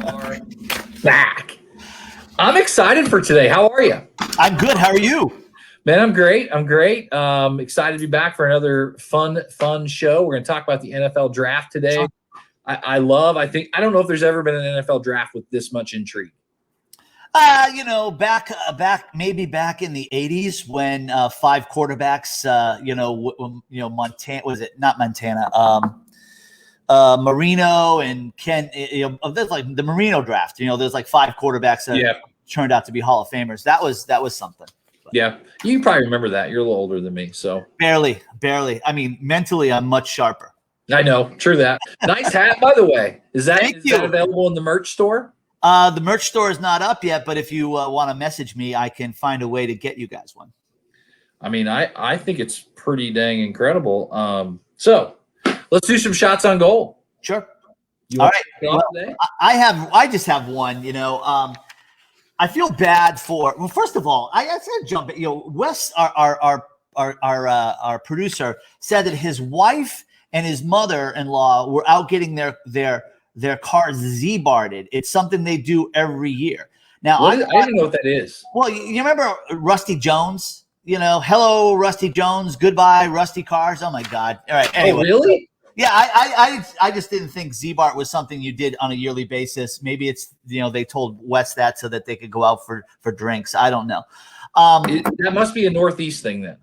Are back. I'm excited for today. How are you? I'm good. How are you? Man, I'm great. Excited to be back for another fun show. We're going to talk about the NFL draft today. I don't know if there's ever been an NFL draft with this much intrigue. Back in the 80s when 5 quarterbacks, Montana, was it not Montana? Marino and Ken, there's like the Marino draft, there's like 5 quarterbacks that turned out to be Hall of Famers. That was something. Yeah. You probably remember that. You're a little older than me. So barely. I mean, mentally, I'm much sharper. I know. True that. Nice hat, by the way. Is that available in the merch store? The merch store is not up yet, but if you want to message me, I can find a way to get you guys one. I mean, I think it's pretty dang incredible. So let's do some shots on goal. Sure. All right. Well, I just have one. I feel bad for. Well, first of all, I said jump. Wes, our producer, said that his wife and his mother-in-law were out getting their cars Z-barded. It's something they do every year. Now, I don't know what that is. Well, you remember Rusty Jones? Hello, Rusty Jones. Goodbye, Rusty Cars. Oh my God! All right. Anyway, oh, really? Yeah, I just didn't think Z-Bart was something you did on a yearly basis. Maybe it's they told Wes that so that they could go out for drinks. I don't know. That must be a Northeast thing then.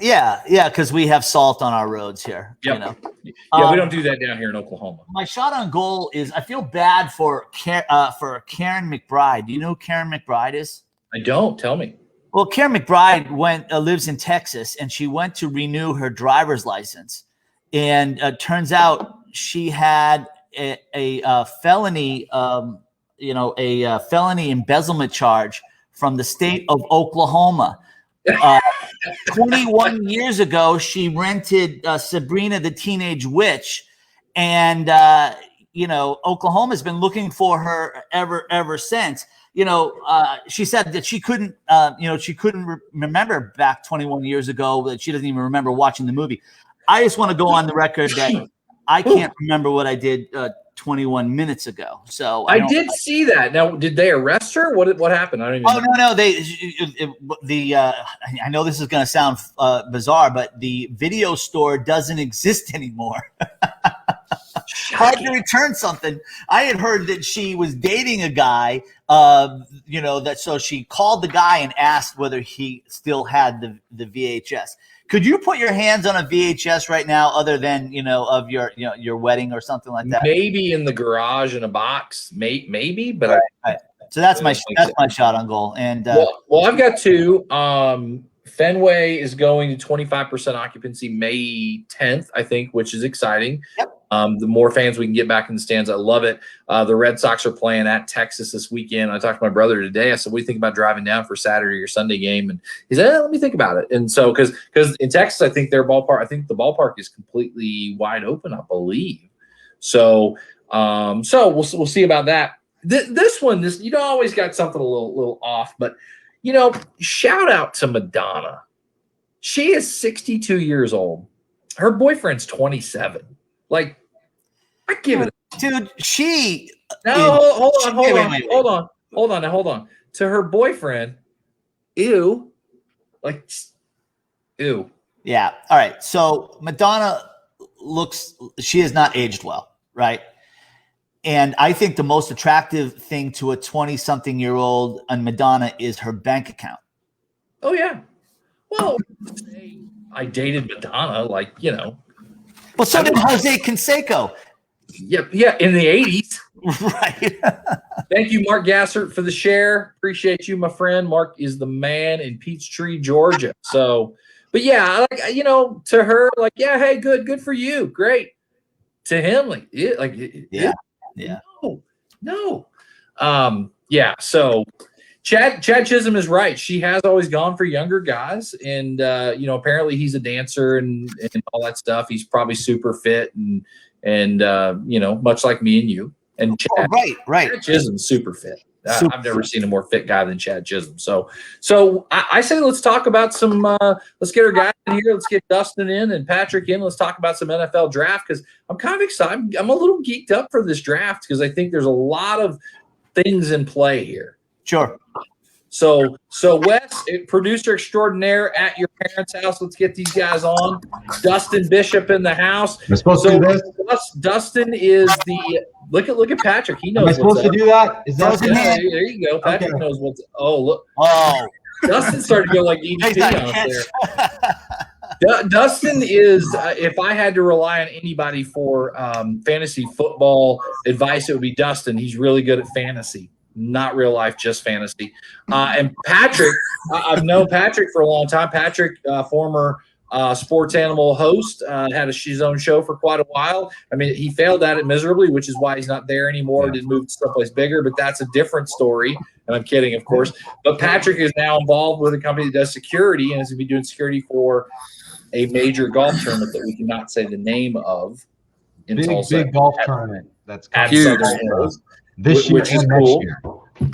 Yeah, because we have salt on our roads here. Yep. Yeah, we don't do that down here in Oklahoma. My shot on goal is I feel bad for Karen McBride. Do you know who Karen McBride is? I don't. Tell me. Well, Karen McBride lives in Texas, and she went to renew her driver's license. And turns out she had a felony, a felony embezzlement charge from the state of Oklahoma. 21 years ago, she rented Sabrina the Teenage Witch, and Oklahoma's been looking for her ever since. She said that she couldn't remember back 21 years ago, that she doesn't even remember watching the movie. I just want to go on the record that I can't remember what I did 21 minutes ago. So I did see that. Now, did they arrest her? What happened? I don't even know. No. I know this is going to sound bizarre, but the video store doesn't exist anymore. Hard to return something. I had heard that she was dating a guy, so she called the guy and asked whether he still had the VHS. Could you put your hands on a VHS right now, other than of your wedding or something like that? Maybe in the garage in a box, maybe. But right. So that's my shot on goal. And well, I've got 2. Fenway is going to 25% occupancy May 10th, I think, which is exciting. Yep. The more fans we can get back in the stands, I love it. The Red Sox are playing at Texas this weekend. I talked to my brother today. I said, "What do you think about driving down for Saturday or Sunday game?" And he said, "Let me think about it." And so, because in Texas, I think the ballpark is completely wide open, I believe. So we'll see about that. This always got something a little off, but shout out to Madonna. She is 62 years old. Her boyfriend's 27. Like, I give it. Dude, she. No, hold on. To her boyfriend, ew. Like, ew. Yeah. All right. So Madonna she has not aged well, right? And I think the most attractive thing to a 20-something-year-old on Madonna is her bank account. Oh, yeah. Well, I dated Madonna, Well, so did Jose Canseco. Yeah, in the 80s. Right. Thank you, Mark Gassert, for the share. Appreciate you, my friend. Mark is the man in Peachtree, Georgia. So, but yeah, to her, hey, good for you. Great. To him, no. Yeah. So Chad Chisholm is right. She has always gone for younger guys, and apparently he's a dancer and all that stuff. He's probably super fit and much like me and you. And Chad, right. Chad Chisholm's super fit. Super I've never seen a more fit guy than Chad Chisholm. So I say let's talk about some. Let's get our guys in here. Let's get Dustin in and Patrick in. Let's talk about some NFL draft because I'm kind of excited. I'm a little geeked up for this draft because I think there's a lot of things in play here. Sure. So Wes, producer extraordinaire at your parents' house. Let's get these guys on. Dustin Bishop in the house. Am I supposed to do this? Dustin is the look at Patrick. He knows. Am I supposed to do that? Is that there you go. Patrick knows what's. Oh look. Oh, Dustin started to go like EDP out there. Dustin is. If I had to rely on anybody for fantasy football advice, it would be Dustin. He's really good at fantasy. Not real life, just fantasy. And Patrick, I've known Patrick for a long time. Patrick, former sports animal host, had his own show for quite a while. I mean, he failed at it miserably, which is why he's not there anymore. Didn't move to someplace bigger, but that's a different story. And I'm kidding, of course. But Patrick is now involved with a company that does security and is going to be doing security for a major golf tournament that we cannot say the name of. In Tulsa, big golf tournament. That's at huge. Southern Hills. This year which is and cool. next year.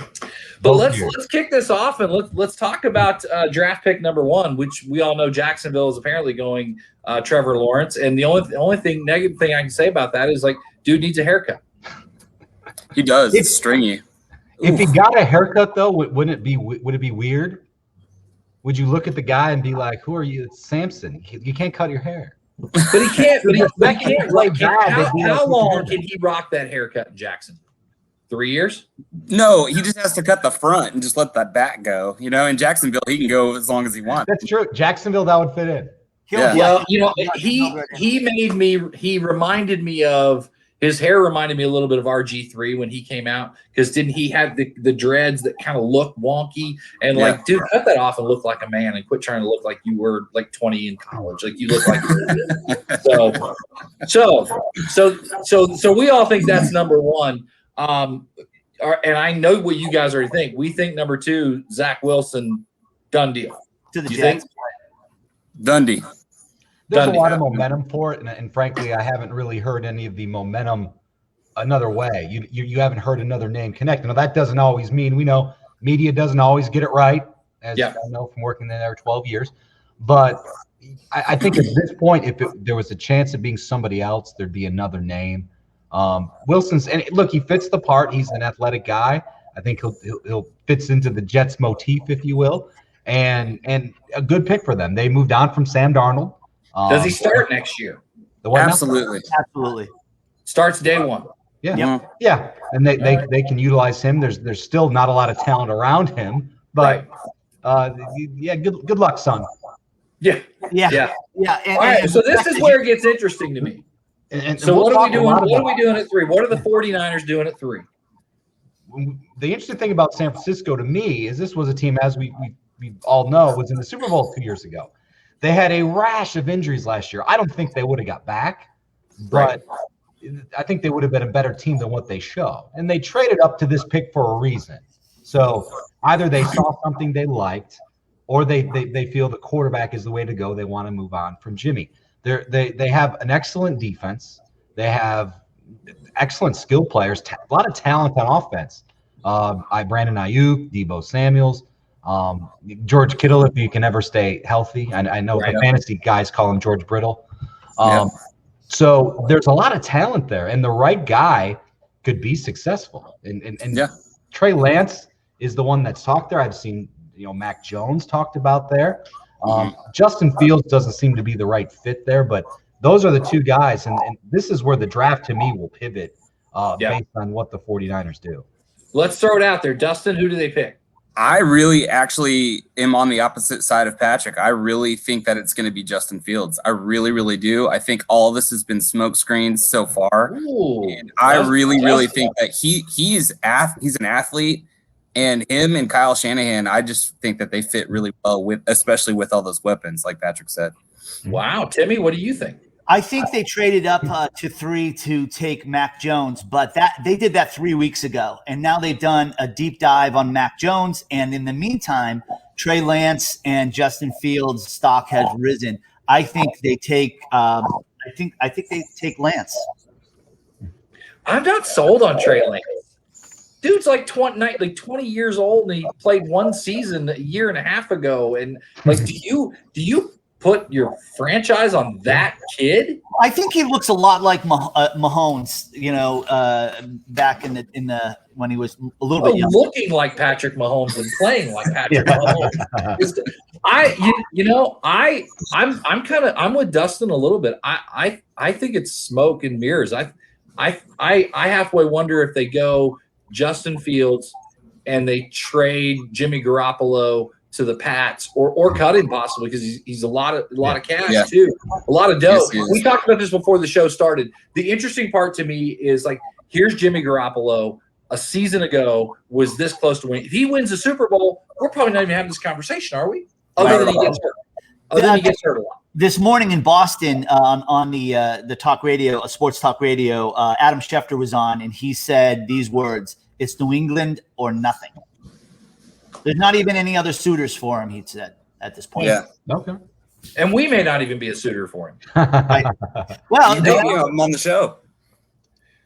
But let's kick this off and let's talk about draft pick number 1, which we all know Jacksonville is apparently going Trevor Lawrence. And the only negative thing I can say about that is like, dude needs a haircut. He does. It's stringy. If he got a haircut though, would it be weird? Would you look at the guy and be like, "Who are you?" It's Samson. You can't cut your hair. But he can't. But he can't. Like, how how long can he rock that haircut in Jackson? 3 years? No, he just has to cut the front and just let that back go. You know, in Jacksonville, he can go as long as he wants. That's true. Jacksonville, that would fit in. Yeah. Well, you know, he reminded me of his hair reminded me a little bit of RG3 when he came out because didn't he have the dreads that kind of look wonky and like, dude, cut that off and look like a man and quit trying to look like you were like 20 in college. Like you look like so we all think that's number 1. And I know what you guys already think. We think number 2, Zach Wilson, done deal. To the Jets. Dundee. There's a lot of momentum for it, and frankly, I haven't really heard any of the momentum another way. You haven't heard another name connect. Now, that doesn't always mean, we know media doesn't always get it right, as I know from working there 12 years. But I think at this point, if there was a chance of being somebody else, there'd be another name. Wilson's, and look, he fits the part. He's an athletic guy. I think he'll fits into the Jets motif, if you will, and a good pick for them. They moved on from Sam Darnold. Does he start next year? Absolutely. Starts day 1. Yeah. Yeah. And they can utilize him. There's still not a lot of talent around him, but good luck, son. Yeah. All right. So this is where it gets interesting to me. So what are we doing? What are we doing at 3? What are the 49ers doing at 3? The interesting thing about San Francisco to me is this was a team, as we all know, was in the Super Bowl 2 years ago. They had a rash of injuries last year. I don't think they would have got back, but I think they would have been a better team than what they show. And they traded up to this pick for a reason. So either they saw something they liked, or they feel the quarterback is the way to go. They want to move on from Jimmy. They have an excellent defense. They have excellent skill players, a lot of talent on offense. Brandon Ayuk, Deebo Samuels. George Kittle, if you can ever stay healthy. I know the fantasy guys call him George Brittle. So there's a lot of talent there, and the right guy could be successful. And Trey Lance is the one that's talked there. I've seen Mac Jones talked about there. Justin Fields doesn't seem to be the right fit there, but those are the 2 guys, and this is where the draft to me will pivot based on what the 49ers do. Let's throw it out there. Dustin, who do they pick? I really actually am on the opposite side of Patrick. I really think that it's going to be Justin Fields. I really, really do. I think all this has been smoke screens so far. And I really think that he's an athlete, and him and Kyle Shanahan, I just think that they fit really well especially with all those weapons, like Patrick said. Wow. Timmy, what do you think? I think they traded up to 3 to take Mac Jones, but they did that 3 weeks ago, and now they've done a deep dive on Mac Jones. And in the meantime, Trey Lance and Justin Fields' stock has risen. I think they take. I think they take Lance. I'm not sold on Trey Lance. Dude's like 20 years old, and he played one season a year and a half ago. And like, do you put your franchise on that kid? I think he looks a lot like Mahomes, back in the when he was a little bit younger. Looking like Patrick Mahomes and playing like Patrick Mahomes. I'm with Dustin a little bit. I think it's smoke and mirrors. I halfway wonder if they go Justin Fields and they trade Jimmy Garoppolo to the Pats or cut him possibly because he's a lot of cash too, a lot of dough. Yes, we talked about this before the show started. The interesting part to me is like, here's Jimmy Garoppolo a season ago was this close to winning. If he wins the Super Bowl, we're probably not even having this conversation, are we? Other than he gets hurt. He gets hurt a lot. This morning in Boston on the talk radio, sports talk radio, Adam Schefter was on, and he said these words: "It's New England or nothing." There's not even any other suitors for him, he said, at this point. Yeah. Okay. And we may not even be a suitor for him. Right. Well, I'm on the show.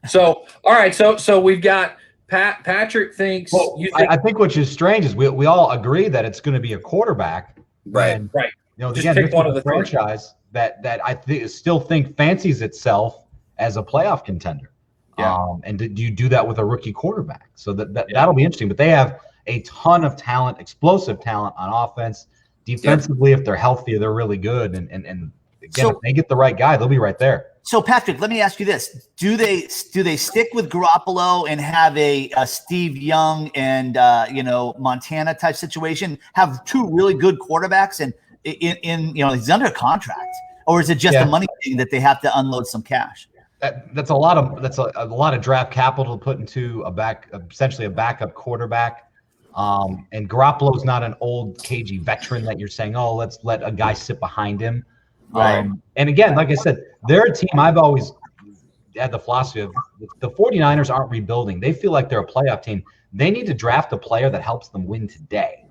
So, all right. So we've got Patrick thinks. Well, I think which is strange is we all agree that it's going to be a quarterback. Right. And, Right. Just again, pick one of the franchise that I still think fancies itself as a playoff contender. Yeah. And do you do that with a rookie quarterback? So that'll be interesting. But they have a ton of talent, explosive talent on offense. Defensively, if they're healthy, they're really good. And again, if they get the right guy, they'll be right there. So, Patrick, let me ask you this: Do they stick with Garoppolo and have a Steve Young and Montana type situation? Have two really good quarterbacks and he's under contract, or is it just a money thing that they have to unload some cash? That's a lot of draft capital to put into essentially a backup quarterback. And Garoppolo's not an old cagey veteran that you're saying, oh, let's let a guy sit behind him. Right. And again, like I said, they're a team I've always had the philosophy of the 49ers aren't rebuilding. They feel like they're a playoff team. They need to draft a player that helps them win today.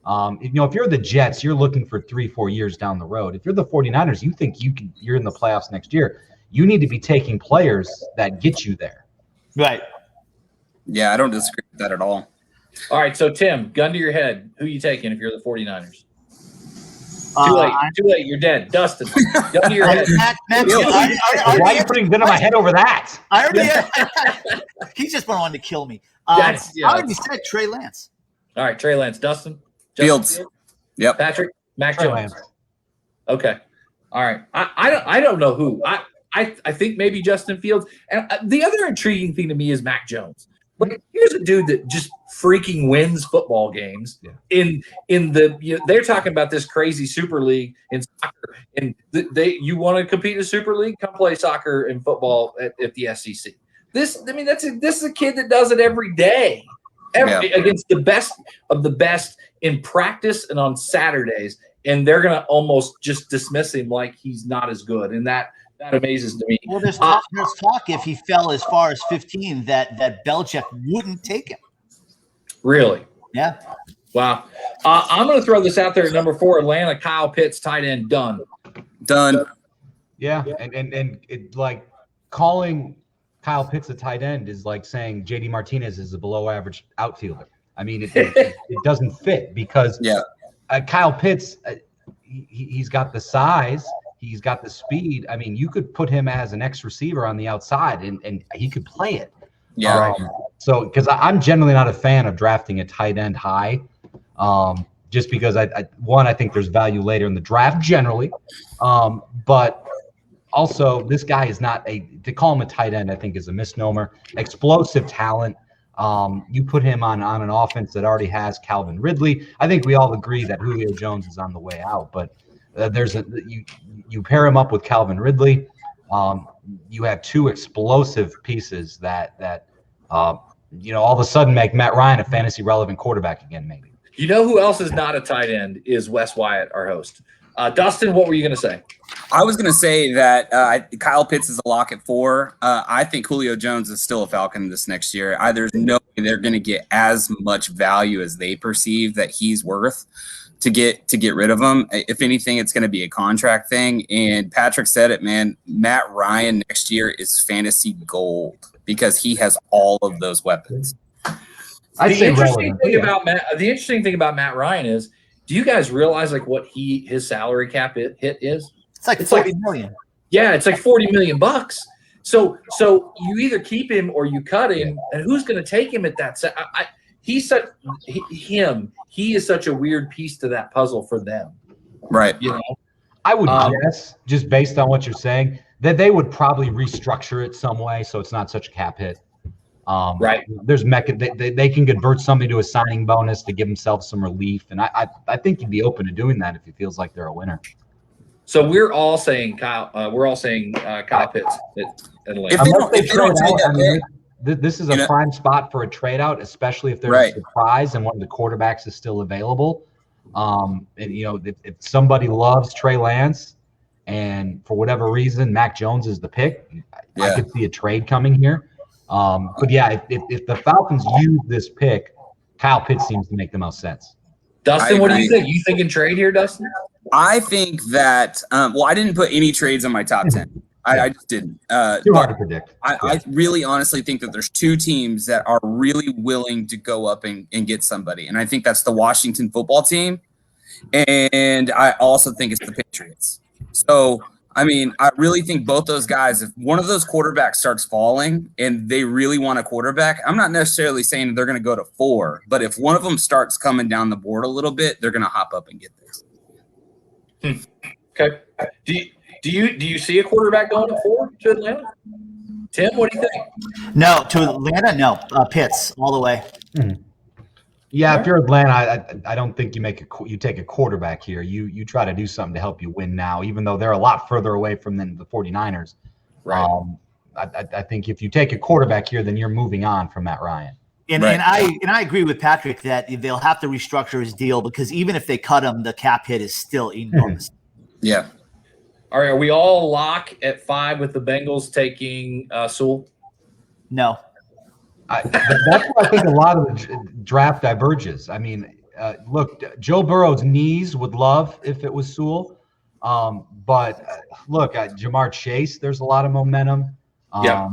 If you're the Jets, you're looking for 3-4 years down the road. If you're the 49ers, you think you're in the playoffs next year. You need to be taking players that get you there. Right. Yeah, I don't disagree with that at all. All right, so Tim, gun to your head. Who are you taking if you're the 49ers? Too late. You're dead. Dustin, gun to your head. Why are you putting gun on my head over that? I already. He's just wanting to kill me. I already said Trey Lance. All right, Trey Lance. Dustin? Fields. Yep. Patrick? Mac Trey Jones. Lance. Okay. All right. I don't know who. I think maybe Justin Fields. And the other intriguing thing to me is Mac Jones. Like, here's a dude that just freaking wins football games. Yeah. They're talking about this crazy super league in soccer, and you want to compete in a super league? Come play soccer and football at the SEC. This is a kid that does it every day, against the best of the best in practice and on Saturdays, and they're gonna almost just dismiss him like he's not as good, and that amazes me. Well, there's talk if he fell as far as 15 that Belichick wouldn't take him. Really? Yeah. Wow. I'm going to throw this out there at number 4, Atlanta, Kyle Pitts, tight end, done. Yeah, and it, like, calling Kyle Pitts a tight end is like saying JD Martinez is a below-average outfielder. I mean, it doesn't fit because Kyle Pitts, he's got the size. He's got the speed. I mean, you could put him as an X receiver on the outside, and he could play it. Yeah. So, because I'm generally not a fan of drafting a tight end high, just because I think there's value later in the draft generally, but also this guy is not to call him a tight end, I think is a misnomer. Explosive talent. You put him on an offense that already has Calvin Ridley. I think we all agree that Julio Jones is on the way out, but you pair him up with Calvin Ridley. You have two explosive pieces that all of a sudden make Matt Ryan a fantasy relevant quarterback again, maybe. You know who else is not a tight end is Wes Wyatt, our host. Dustin, what were you going to say? I was going to say that Kyle Pitts is a lock at 4. I think Julio Jones is still a Falcon this next year. There's no way they're going to get as much value as they perceive that he's worth to get rid of him. If anything, it's going to be a contract thing. And Patrick said it, man. Matt Ryan next year is fantasy gold because he has all of those weapons. The interesting thing about Matt Ryan is, do you guys realize like what his salary cap hit is? It's like 40 million. Yeah, it's like $40 million bucks. So you either keep him or you cut him, and who's going to take him at that? He is such a weird piece to that puzzle for them, right? You know, I would guess, just based on what you're saying, that they would probably restructure it some way so it's not such a cap hit. Right. There's they can convert somebody to a signing bonus to give themselves some relief, and I think he'd be open to doing that if he feels like they're a winner. So we're all saying Kyle. Kyle Pitts at Atlanta. This is a prime spot for a trade out, especially if there's a surprise and one of the quarterbacks is still available. And if somebody loves Trey Lance, and for whatever reason Mac Jones is the pick, I could see a trade coming here. But yeah, if the Falcons use this pick, Kyle Pitts seems to make the most sense. Dustin, what do you think? You thinking trade here, Dustin? I think that I didn't put any trades on my top 10. I just didn't. Too hard to predict. I really honestly think that there's two teams that are really willing to go up and get somebody. And I think that's the Washington football team. And I also think it's the Patriots. So, I mean, I really think both those guys, if one of those quarterbacks starts falling and they really want a quarterback, I'm not necessarily saying they're going to go to 4, but if one of them starts coming down the board a little bit, they're going to hop up and get this. Okay. Do you see a quarterback going to 4 to Atlanta? Tim, what do you think? No, to Atlanta, no. Pitts all the way. Yeah, if you're Atlanta, I don't think you take a quarterback here. You try to do something to help you win now, even though they're a lot further away from the 49ers. Right. I think if you take a quarterback here, then you're moving on from Matt Ryan. And I agree with Patrick that they'll have to restructure his deal because even if they cut him, the cap hit is still enormous. Yeah. All right. Are we all lock at 5 with the Bengals taking Sewell? No. That's where I think a lot of the draft diverges. I mean, look, Joe Burrow's knees would love if it was Sewell. But look, Jamar Chase, there's a lot of momentum.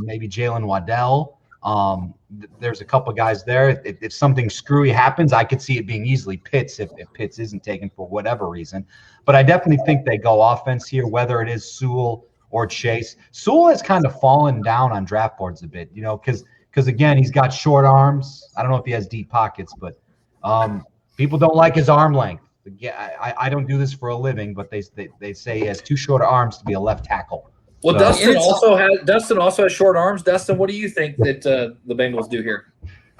Maybe Jalen Waddell. There's a couple guys there. If something screwy happens, I could see it being easily Pitts if Pitts isn't taken for whatever reason. But I definitely think they go offense here, whether it is Sewell or Chase. Sewell has kind of fallen down on draft boards a bit, because again, he's got short arms. I don't know if he has deep pockets, but people don't like his arm length. Yeah, I don't do this for a living, but they say he has too short arms to be a left tackle. Well, Dustin also has short arms. Dustin, what do you think that the Bengals do here?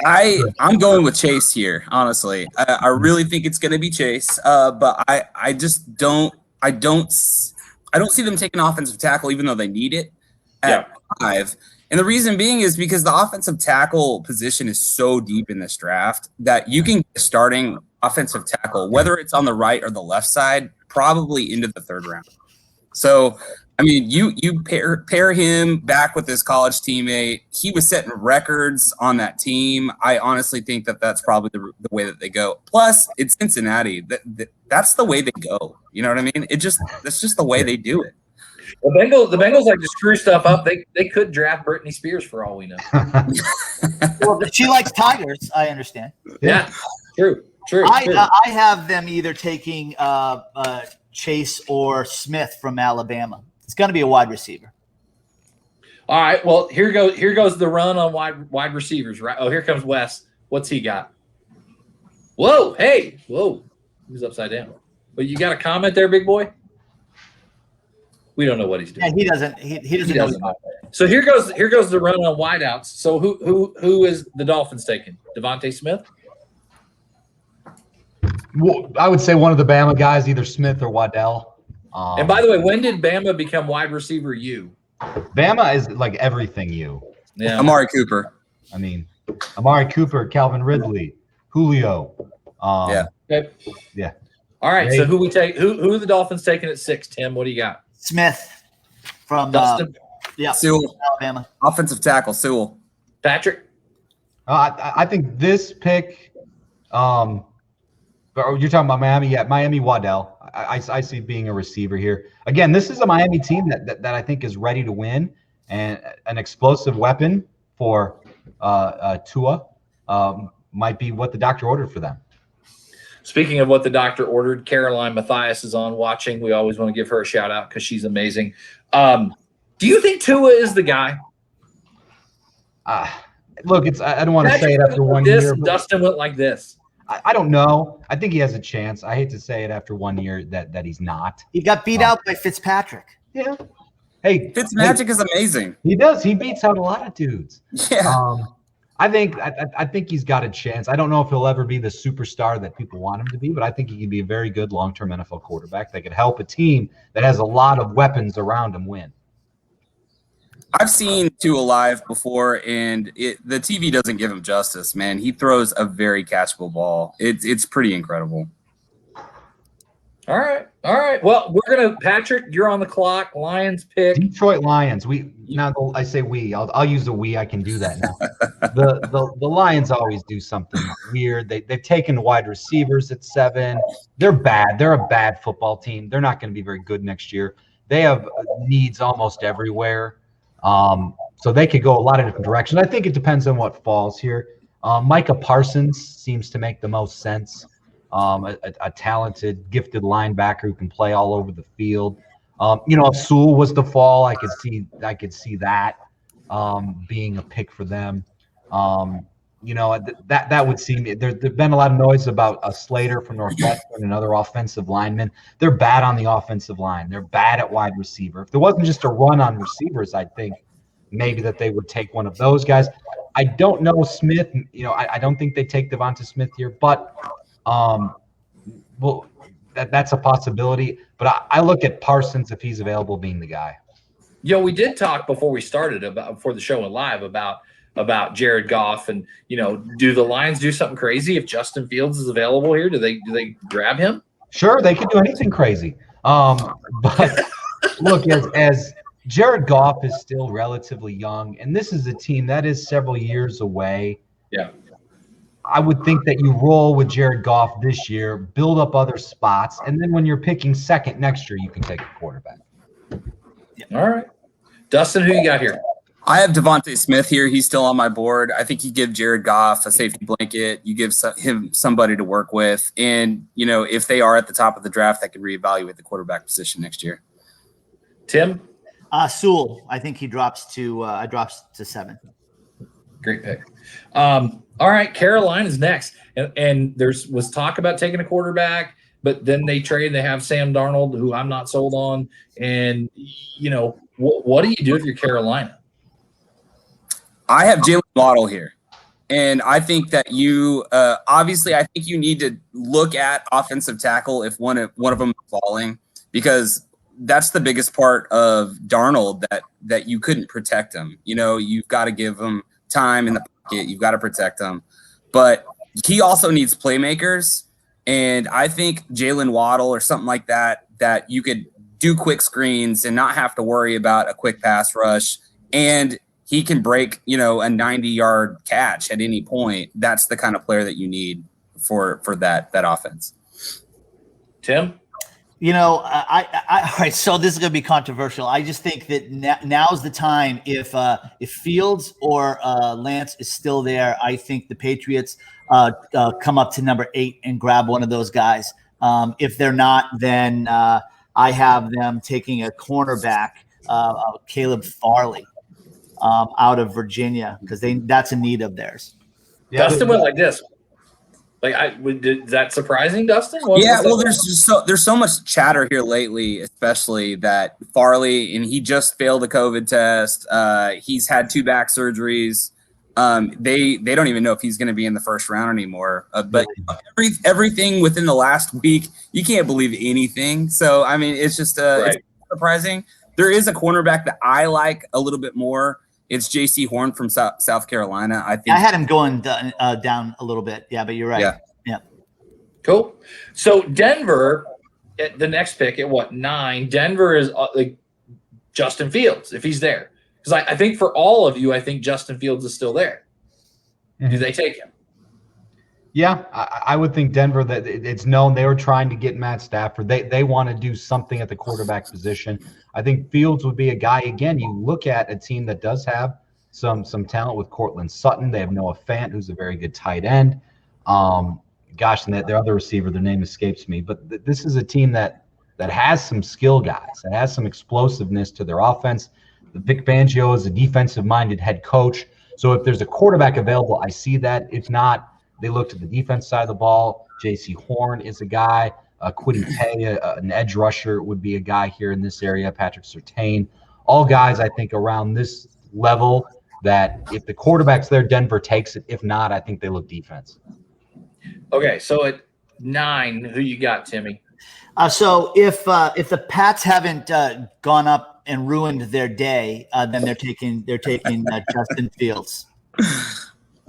I'm going with Chase here, honestly. I really think it's going to be Chase, but I just don't see them taking offensive tackle, even though they need it at 5. And the reason being is because the offensive tackle position is so deep in this draft that you can get starting offensive tackle, whether it's on the right or the left side, probably into the 3rd round. So, I mean, you pair him back with his college teammate. He was setting records on that team. I honestly think that that's probably the way that they go. Plus, it's Cincinnati. That's the way they go. You know what I mean? That's just the way they do it. The Bengals like to screw stuff up. They could draft Britney Spears for all we know. Well, she likes tigers. I understand. Yeah, true. I have them either taking Chase or Smith from Alabama. It's going to be a wide receiver. All right. Well, here goes the run on wide receivers. Right. Oh, here comes Wes. What's he got? Whoa! Hey! Whoa! He's upside down. But you got a comment there, big boy? We don't know what he's doing. Yeah, he doesn't. He doesn't know. So here goes the run on wideouts. So who is the Dolphins taking? Devontae Smith? Well, I would say one of the Bama guys, either Smith or Waddell. And by the way, when did Bama become wide receiver U? Bama is like everything you. Yeah. Amari Cooper. I mean, Amari Cooper, Calvin Ridley, Julio. Okay. Yeah. All right. So who we take? Who are the Dolphins taking at 6? Tim, what do you got? Smith from Dustin. Sewell, Alabama. Offensive tackle, Sewell. Patrick. I think this pick. Or you're talking about Miami? Yeah, Miami Waddell. I see being a receiver here. Again, this is a Miami team that I think is ready to win, and an explosive weapon for Tua might be what the doctor ordered for them. Speaking of what the doctor ordered, Caroline Mathias is on watching. We always want to give her a shout out because she's amazing. Do you think Tua is the guy? Look, I don't want to say it after 1 year. Dustin went like this. I don't know. I think he has a chance. I hate to say it after 1 year that he's not. He got beat out by Fitzpatrick. Yeah. Hey, Fitzmagic is amazing. He does. He beats out a lot of dudes. Yeah. I think he's got a chance. I don't know if he'll ever be the superstar that people want him to be, but I think he can be a very good long-term NFL quarterback that could help a team that has a lot of weapons around him win. I've seen Tua live before, and the TV doesn't give him justice, man. He throws a very catchable ball. It's pretty incredible. All right. Well, we're gonna Patrick. You're on the clock. Lions pick. Detroit Lions. I say we. I'll use the we. I can do that now. the Lions always do something weird. They've taken wide receivers at 7. They're bad. They're a bad football team. They're not going to be very good next year. They have needs almost everywhere. So they could go a lot of different directions. I think it depends on what falls here. Micah Parsons seems to make the most sense. A talented, gifted linebacker who can play all over the field. If Sewell was to fall, I could see that being a pick for them. That would seem there's been a lot of noise about a Slater from Northwestern, another offensive lineman. They're bad on the offensive line. They're bad at wide receiver. If there wasn't just a run on receivers, I think maybe that they would take one of those guys. I don't know Smith. I don't think they take Devonta Smith here, but that's a possibility. But I look at Parsons if he's available being the guy. We did talk before we started before the show went live about Jared Goff and do the Lions do something crazy if Justin Fields is available here? Do they grab him? Sure, they could do anything crazy. But look, as Jared Goff is still relatively young, and this is a team that is several years away. Yeah. I would think that you roll with Jared Goff this year, build up other spots, and then when you're picking second next year, you can take a quarterback. All right. Dustin, who you got here? I have Devonta Smith here. He's still on my board. I think you give Jared Goff a safety blanket. You give him somebody to work with. And, if they are at the top of the draft, that could reevaluate the quarterback position next year. Tim? Sewell. I think he drops to 7. Great pick. All right, Carolina is next. And was talk about taking a quarterback, but then they trade. They have Sam Darnold, who I'm not sold on. And, what do you do if you're Carolina? I have Jalen Waddle here. And I think that you obviously I think you need to look at offensive tackle if one of them is falling, because that's the biggest part of Darnold that you couldn't protect him. You've got to give him time in the pocket. You've got to protect him. But he also needs playmakers. And I think Jalen Waddle or something like that you could do quick screens and not have to worry about a quick pass rush. And he can break, a 90-yard catch at any point. That's the kind of player that you need for that offense. Tim? All right, so this is going to be controversial. I just think that now's the time. If Fields or Lance is still there, I think the Patriots come up to number 8 and grab one of those guys. If they're not, then I have them taking a cornerback, Caleb Farley, out of Virginia, because that's a need of theirs. Yeah, Dustin went like this. Is that surprising, Dustin? There's so much chatter here lately, especially that Farley, and he just failed a COVID test. He's had 2 back surgeries. They don't even know if he's going to be in the first round anymore. But everything within the last week, you can't believe anything. So it's just it's surprising. There is a cornerback that I like a little bit more. It's J.C. Horn from South Carolina. I think I had him going down a little bit. Yeah, but you're right. Yeah. Cool. So Denver, the next pick at 9? Denver is Justin Fields if he's there, because I think for all of you, I think Justin Fields is still there. Mm-hmm. Do they take him? Yeah, I would think Denver, that it's known they were trying to get Matt Stafford. They want to do something at the quarterback position. I think Fields would be a guy. Again, you look at a team that does have some talent with Cortland Sutton. They have Noah Fant, who's a very good tight end. Gosh, and their other receiver, their name escapes me. But this is a team that has some skill guys, that has some explosiveness to their offense. The Vic Fangio is a defensive-minded head coach. So if there's a quarterback available, I see that. If not, they look to the defense side of the ball. J.C. Horn is a guy. Kwity Paye, an edge rusher, would be a guy here in this area. Patrick Surtain. All guys, I think, around this level that if the quarterback's there, Denver takes it. If not, I think they look defense. Okay, so at 9, who you got, Timmy? So if the Pats haven't gone up and ruined their day, then they're taking Justin Fields.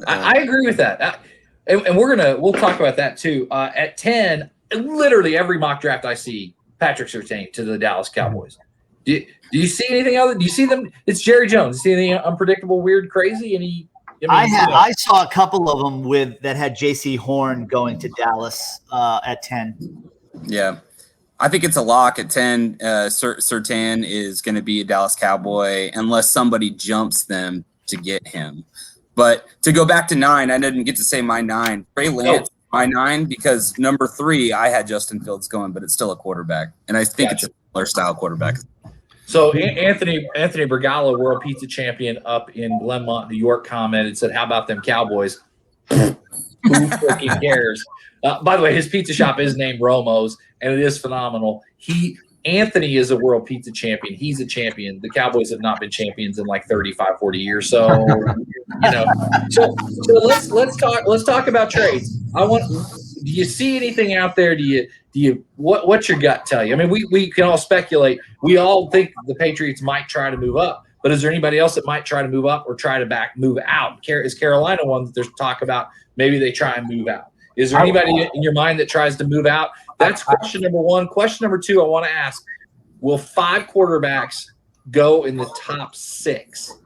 I agree with that. And we'll talk about that too. At 10, literally every mock draft I see, Patrick Surtain to the Dallas Cowboys. Do you see anything other? Do you see them? It's Jerry Jones. See anything unpredictable, weird, crazy? I saw a couple of them that had J.C. Horn going to Dallas at 10. Yeah, I think it's a lock at 10. Surtain is going to be a Dallas Cowboy unless somebody jumps them to get him. But to go back to 9, I didn't get to say my 9. Trey Lance, my 9, because number 3, I had Justin Fields going, but it's still a quarterback. And I think it's a similar style quarterback. So Anthony Bergala, world pizza champion up in Glenmont, New York, commented, said, how about them Cowboys? Who freaking cares? By the way, his pizza shop is named Romo's, and it is phenomenal. Anthony is a world pizza champion. He's a champion. The Cowboys have not been champions in like 35, 40 years. So, so let's talk about trades. Do you see anything out there? What's your gut tell you? I mean, we can all speculate. We all think the Patriots might try to move up, but is there anybody else that might try to move up or try to move out? Is Carolina one that there's talk about maybe they try and move out? Is there anybody in your mind that tries to move out? That's question number 1. Question number 2, I want to ask, will 5 quarterbacks go in the top 6?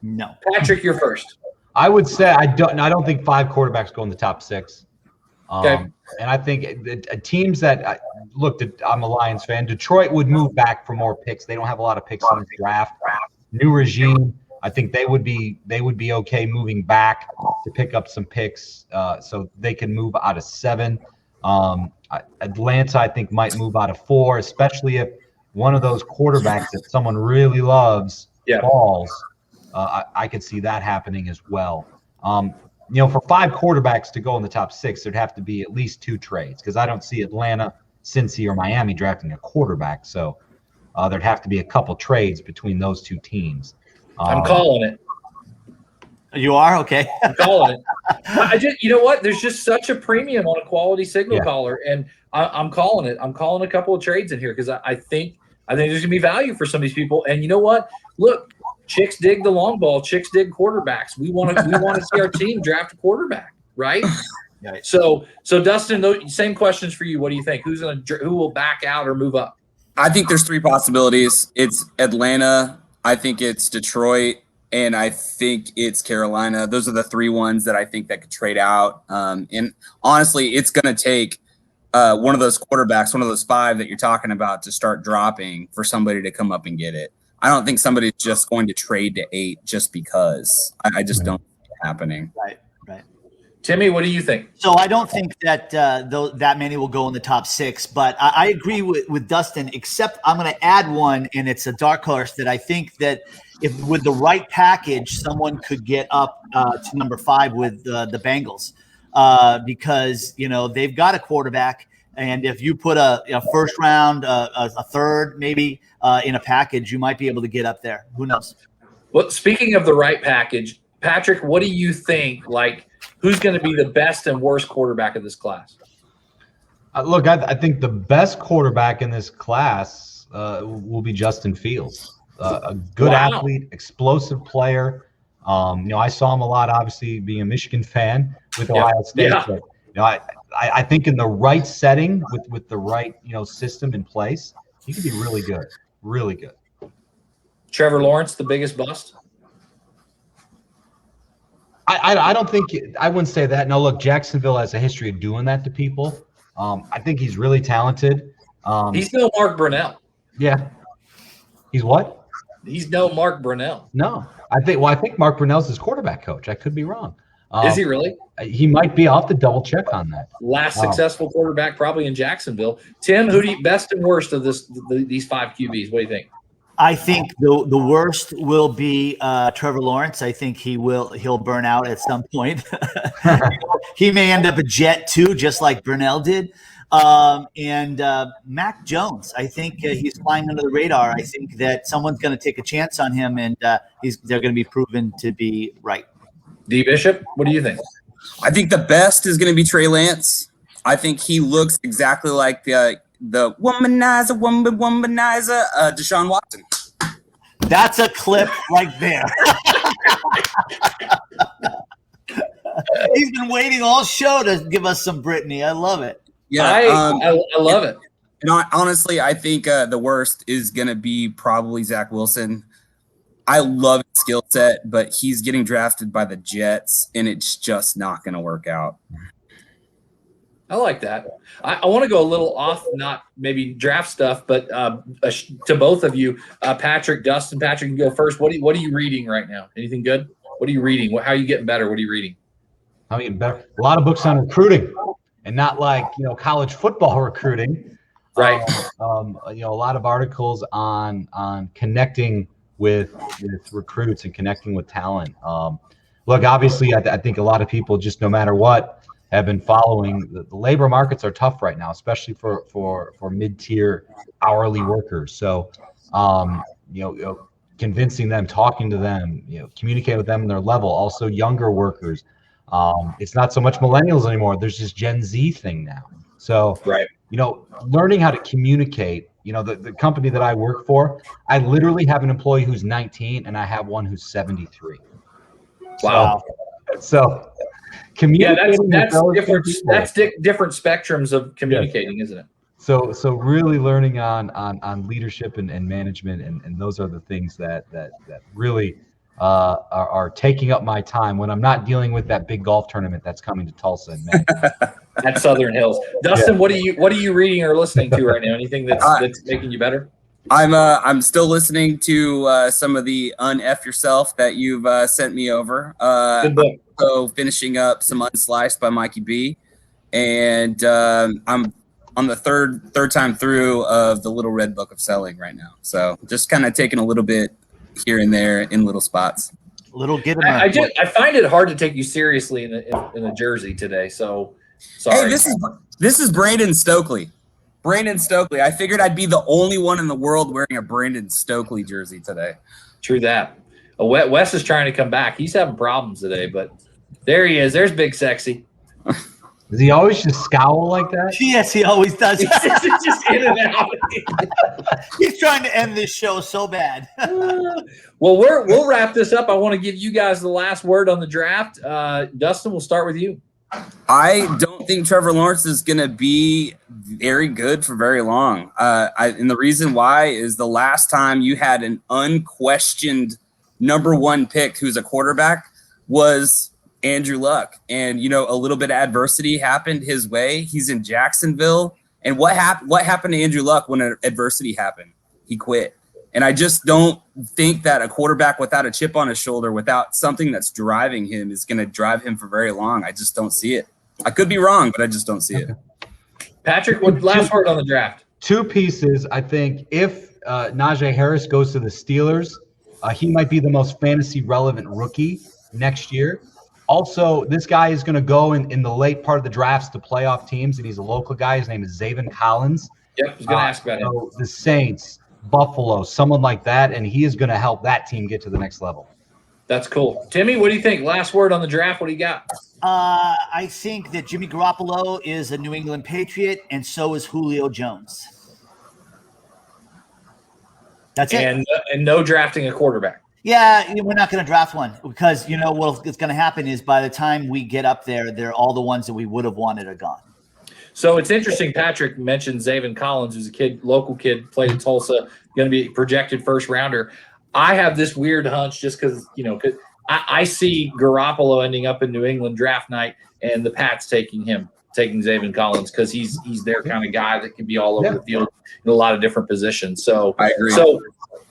No. Patrick, you're first. I would say I don't think 5 quarterbacks go in the top 6. Okay. And I think teams that look, I'm a Lions fan. Detroit would move back for more picks. They don't have a lot of picks in the draft. New regime, I think they would be okay moving back to pick up some picks, so they can move out of 7. Atlanta, I think, might move out of 4, especially if one of those quarterbacks that someone really loves falls. I could see that happening as well. For 5 quarterbacks to go in the top 6, there'd have to be at least 2 trades, because I don't see Atlanta, Cincy, or Miami drafting a quarterback. So there'd have to be a couple trades between those 2 teams. I'm calling it. You are? Okay. I'm calling it. You know what? There's just such a premium on a quality signal caller, and I'm calling it. I'm calling a couple of trades in here because I think there's going to be value for some of these people. And you know what? Look, chicks dig the long ball. Chicks dig quarterbacks. We want to see our team draft a quarterback, right? Right. So Dustin, same questions for you. What do you think? Who will back out or move up? I think there's 3 possibilities. It's Atlanta. I think it's Detroit. And I think it's Carolina. Those are the 3 ones that I think that could trade out. And honestly, it's going to take one of those quarterbacks, one of those 5 that you're talking about, to start dropping for somebody to come up and get it. I don't think somebody's just going to trade to 8 just because. I just don't see it happening. Right. Timmy, what do you think? So I don't think that that many will go in the top 6, but I agree with Dustin, except I'm going to add one, and it's a dark horse that I think that if with the right package, someone could get up to number 5 with the Bengals because, they've got a quarterback. And if you put a first round, a third, maybe in a package, you might be able to get up there. Who knows? Well, speaking of the right package, Patrick, what do you think? Who's going to be the best and worst quarterback of this class? Look, I think the best quarterback in this class will be Justin Fields. A good athlete, explosive player. I saw him a lot, obviously, being a Michigan fan with Ohio State. Yeah. But, I think in the right setting with the right, system in place, he could be really good. Really good. Trevor Lawrence, the biggest bust? I don't think I wouldn't say that. No, look, Jacksonville has a history of doing that to people. I think he's really talented. He's no Mark Brunell. Yeah. He's what? He's no Mark Brunell. No. I think Mark Brunell's his quarterback coach. I could be wrong. Is he really? He might be. I'll have to double check on that. Last successful quarterback probably in Jacksonville. Tim, who do you best and worst of these 5 QBs? What do you think? I think the worst will be Trevor Lawrence. I think he'll burn out at some point. He may end up a Jet too, just like Brunell did. And Mac Jones, I think he's flying under the radar. I think that someone's going to take a chance on him, and they're going to be proven to be right. D. Bishop, what do you think? I think the best is going to be Trey Lance. I think he looks exactly like the womanizer, Deshaun Watson. That's a clip right there. He's been waiting all show to give us some Britney. I love it. Yeah, I love it. And honestly, I think the worst is going to be probably Zach Wilson. I love his skill set, but he's getting drafted by the Jets, and it's just not going to work out. I like that. I want to go a little off, not maybe draft stuff, but to both of you, Patrick, Dustin. Patrick, you can go first. What are you reading right now? Anything good? What are you reading? How are you getting better? What are you reading? I'm getting better. A lot of books on recruiting, and not like college football recruiting. Right. A lot of articles on connecting with recruits and connecting with talent. Look, obviously, I think a lot of people, just no matter what, have been following. The labor markets are tough right now, especially for mid-tier hourly workers. So, convincing them, talking to them, communicating with them on their level. Also, younger workers. It's not so much millennials anymore. There's this Gen Z thing now. So, right. Learning how to communicate. The company that I work for, I literally have an employee who's 19 and I have one who's 73. Wow. So communicating. Yeah, that's different. That's different spectrums of communicating, isn't it? So really learning on leadership and management, and those are the things that really are taking up my time when I'm not dealing with that big golf tournament that's coming to Tulsa in May. At Southern Hills. Dustin, what are you reading or listening to right now? Anything that's making you better? I'm still listening to some of the Unf Yourself that you've sent me over. Good book. So finishing up some Unsliced by Mikey B, and I'm on the third time through of the Little Red Book of Selling right now. So just kind of taking a little bit here and there in little spots. I find it hard to take you seriously in the jersey today. So sorry. Hey, this is Brandon Stokely. Brandon Stokely. I figured I'd be the only one in the world wearing a Brandon Stokely jersey today. True that. Wes is trying to come back. He's having problems today, but there he is. There's Big Sexy. Does he always just scowl like that? Yes, he always does. just in and out. He's trying to end this show so bad. Well, we'll wrap this up. I want to give you guys the last word on the draft. Dustin, we'll start with you. I don't think Trevor Lawrence is going to be very good for very long. And the reason why is the last time you had an unquestioned number one pick who's a quarterback was Andrew Luck. And, a little bit of adversity happened his way. He's in Jacksonville. And what happened to Andrew Luck when adversity happened? He quit. And I just don't think that a quarterback without a chip on his shoulder, without something that's driving him, is going to drive him for very long. I just don't see it. I could be wrong, but I just don't see it. Patrick, what last word on the draft? 2 pieces. I think if Najee Harris goes to the Steelers, he might be the most fantasy relevant rookie next year. Also, this guy is going to go in the late part of the drafts to playoff teams, and he's a local guy. His name is Zaven Collins. Yep, I was going to ask about him. So the Saints, Buffalo, someone like that, and he is going to help that team get to the next level. That's cool. Timmy, what do you think? Last word on the draft. What do you got? I think that Jimmy Garoppolo is a New England Patriot, and so is Julio Jones. That's it. And no drafting a quarterback. Yeah, we're not going to draft one because what's going to happen is by the time we get up there, they're all the ones that we would have wanted are gone. So it's interesting. Patrick mentioned Zaven Collins, who's a local kid, played in Tulsa, going to be projected first rounder. I have this weird hunch just because, I see Garoppolo ending up in New England draft night, and the Pats taking Zaven Collins because he's their kind of guy that can be all over the field in a lot of different positions. So I agree. So,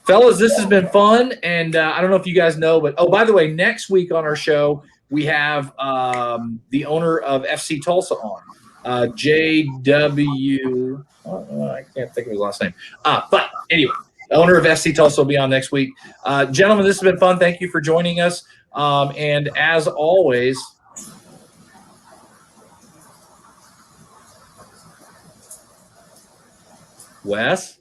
fellas, this has been fun, and I don't know if you guys know, but by the way, next week on our show we have the owner of FC Tulsa on, JW. I can't think of his last name. But anyway, the owner of FC Tulsa will be on next week. Gentlemen, this has been fun. Thank you for joining us. And as always, Wes?